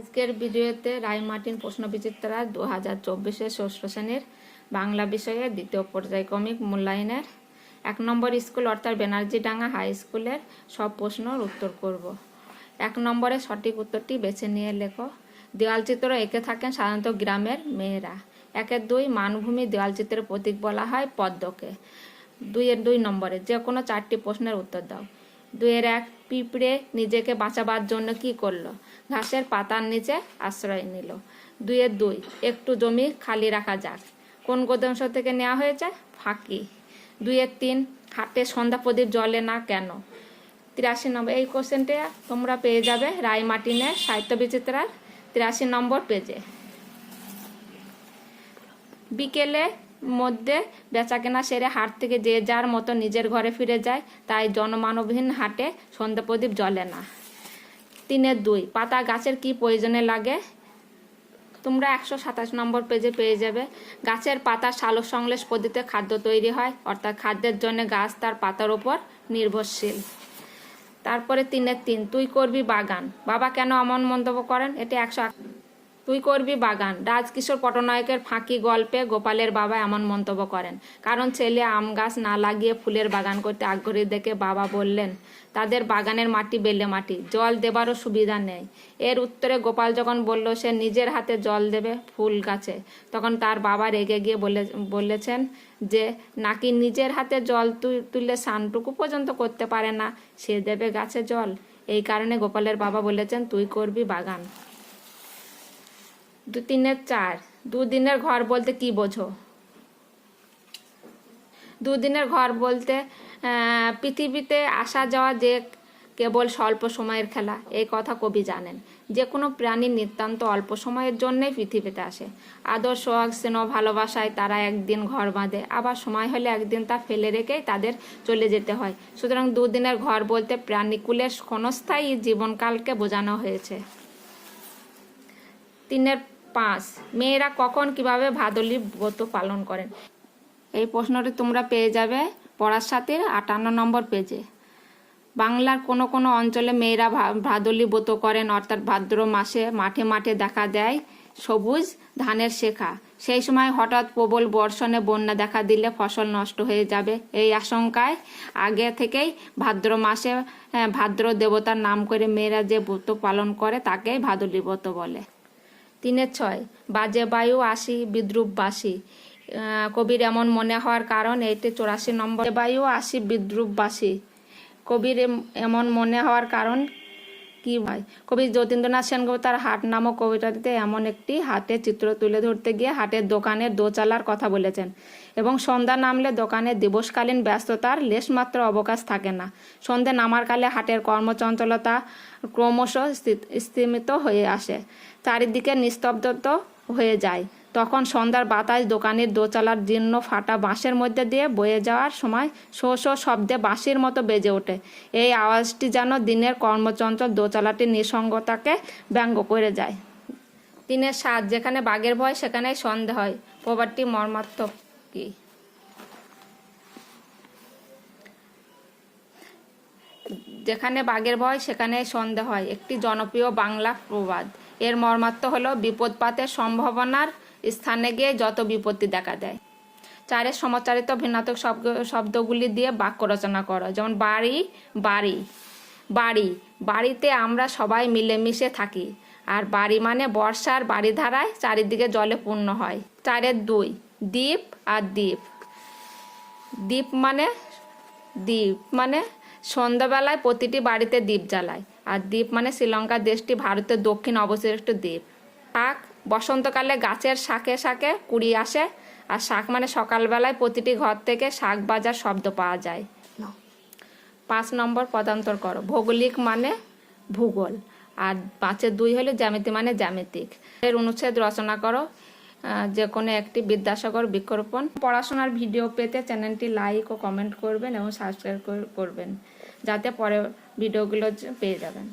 আজকের ভিডিওতে রায়-মার্টিন প্রশ্নবিচিত্রা 2024 ষষ্ঠ শ্রেণীর বাংলা বিষয়ে দ্বিতীয় পর্যায়ক্রমিক মূল্যায়নের 1 নম্বর স্কুল অর্থাৎ ব্যানার্জিডাঙ্গা হাই স্কুলের সব প্রশ্নের উত্তর করব। 1 নম্বরে সঠিক উত্তরটি বেছে নিয়ে লেখো। দেওয়ালচিত্র এঁকে থাকেন সাধারণত গ্রামের মেয়েরা। 1-2 মানভূমি দেওয়ালচিত্রের প্রতীক বলা হয় পদ্মকে। 2 নম্বরে যে কোনো 4টি প্রশ্নের উত্তর দাও। 2-1 পিঁপড়ে নিজেকে বাঁচাবার জন্য কি করলো? ঘাসের পাতার নিচে আশ্রয় নিল। 2-2 একটু জমি খালি রাখা যাক। কোন গদ্যাংশ থেকে নেওয়া হয়েছে? ফাঁকি। 2-3 হাটে সন্ধ্যা প্রদীপ জ্বলে না কেন? 83 নম্বর। এই কোশ্চেনটা তোমরা পেয়ে যাবে রায়-মার্টিনের সাহিত্য বিচিত্রার 83 নম্বর পেজে। বিকেলে মধ্যে বেচাকেনা সেরে হাট থেকে যে যার মতো নিজের ঘরে ফিরে যায়, তাই জনমানবহীন হাটে সন্ধ্যা প্রদীপ জ্বলে না। 3-2 পাতা গাছের কি প্রয়োজনে লাগে? তোমরা 127 নম্বর পেজে পেয়ে যাবে। গাছের পাতার সালোক সংশ্লেষ পদ্ধতিতে খাদ্য তৈরি হয়, অর্থাৎ খাদ্যের জন্য গাছ তার পাতার উপর নির্ভরশীল। তারপরে 3-3 তুই করবি বাগান। বাবা কেন এমন মন্তব্য করেন? এটি 100। তুই করবি বাগান রাজকিশোর পটনায়কের ফাঁকি গল্পে গোপালের বাবা এমন মন্তব্য করেন, কারণ ছেলে আম গাছ না লাগিয়ে ফুলের বাগান করতে আগ্রহী দেখে বাবা বললেন, তাদের বাগানের মাটি বেলে মাটি, জল দেবারও সুবিধা নেই। এর উত্তরে গোপাল যখন বলল সে নিজের হাতে জল দেবে ফুল গাছে, তখন তার বাবা রেগে গিয়ে বলেছেন যে নাকি নিজের হাতে জল তুলে স্নানটুকু পর্যন্ত করতে পারে না, সে দেবে গাছে জল। এই কারণে গোপালের বাবা বলেছেন তুই করবি বাগান। 2-3-4 দুদিনের ঘর বলতে কি বোঝো? দুদিনের ঘর বলতে পৃথিবীতে আসা যাওয়া যে কেবল স্বল্প সময়ের খেলা, এই কথা কবি জানেন। যে কোনো প্রাণী নিতান্ত অল্প সময়ের জন্যই পৃথিবীতে আসে। আদর সোহাগ স্নেহ ভালোবাসায় তারা একদিন ঘর বাঁধে, আবার সময় হলে একদিন তা ফেলে রেখেই তাদের চলে যেতে হয়। সুতরাং দুদিনের ঘর বলতে প্রাণীকুলের ক্ষণস্থায়ী জীবনকালকে বোঝানো হয়েছে। 3-5 মেয়েরা কখন কিভাবে ভাদুলি ব্রত পালন করেন? এই প্রশ্নটি তোমরা পেয়ে যাবে পড়ার সাথে 58 নম্বর পেজে। বাংলার কোনো কোনো অঞ্চলে মেয়েরা ভাদুলি ব্রত করেন, অর্থাৎ ভাদ্র মাসে মাঠে মাঠে দেখা দেয় সবুজ ধানের শেখা। সেই সময় হঠাৎ প্রবল বর্ষণে বন্যা দেখা দিলে ফসল নষ্ট হয়ে যাবে, এই আশঙ্কায় আগে থেকেই ভাদ্র মাসে ভাদ্র দেবতার নাম করে মেয়েরা যে ব্রত পালন করে তাকেই ভাদুলি ব্রত বলে। 3-6 বাজে বায়ু আসি বিদ্রুপ বাসি, কবির এমন মনে হওয়ার কারণ? এইটি 84 নম্বর। বায়ু আসি বিদ্রুপ বাসি, কবির এমন মনে হওয়ার কারণ কি হয়? কবি যতীন্দ্রনাথ সেনগুপ্ত তার হাট নামক কবিতাটিতে এমন একটি হাটের চিত্র তুলে ধরতে গিয়ে হাটের দোকানের দোচালার কথা বলেছেন, এবং সন্ধ্যা নামলে দোকানের দিবসকালীন ব্যস্ততার লেশমাত্র অবকাশ থাকে না। সন্ধ্যে নামার কালে হাটের কর্মচঞ্চলতা ক্রমশ স্তিমিত হয়ে আসে, চারিদিকে নিস্তব্ধতা হয়ে যায়। তখন সন্ধ্যার বাতাস দোকানের দোচালার জীর্ণ ফাটা বাঁশের মধ্যে দিয়ে বয়ে যাওয়ার সময় শো শো শব্দে বাঁশির মতো বেজে ওঠে। এই আওয়াজটি যেন দিনের কর্মচঞ্চল দোচালাটির নিঃসঙ্গতাকে ব্যঙ্গ করে যায়। 3-7 যেখানে বাঘের ভয় সেখানেই সন্দেহ হয়, প্রবাদটি মর্মার্থক কি? যেখানে বাঘের ভয় সেখানেই সন্দেহ হয় একটি জনপ্রিয় বাংলা প্রবাদ। এর মর্মার্থ হলো বিপদপাতের সম্ভাবনার স্থানে গিয়ে যত বিপত্তি দেখা দেয়। 4 সমচারিত ভিন্নাত্মক শব্দগুলি দিয়ে বাক্য রচনা করো, যেমন বাড়ি বাড়ি বাড়ি, বাড়িতে আমরা সবাই মিলেমিশে থাকি। আর বাড়ি মানে বর্ষার বাড়িধারায় চারিদিকে জলে পূর্ণ হয়। 4-2 দ্বীপ আর দ্বীপ, দ্বীপ মানে সন্ধ্যাবেলায় প্রতিটি বাড়িতে দ্বীপ জ্বালায়। আর দ্বীপ মানে শ্রীলঙ্কা দেশটি ভারতের দক্ষিণ অবস্থিত একটি দ্বীপ। শাক বসন্তকালে গাছের শাকে শাকে কুড়ি আসে, আর শাক মানে সকালবেলায় প্রতিটি ঘর থেকে শাক বাজার শব্দ পাওয়া যায়। 5 নম্বর পদান্তর করো। ভৌগোলিক মানে ভূগোল, আর 5-2 হলে জ্যামিতি মানে জ্যামিতিক। এর অনুচ্ছেদ রচনা করো, যে কোনো একটি। বিদ্যাসাগর বৃক্ষরোপণ। পড়াশোনার ভিডিও পেতে চ্যানেলটি লাইক ও কমেন্ট করবেন এবং সাবস্ক্রাইব করবেন, যাতে পরে ভিডিওগুলো পেয়ে যাবেন।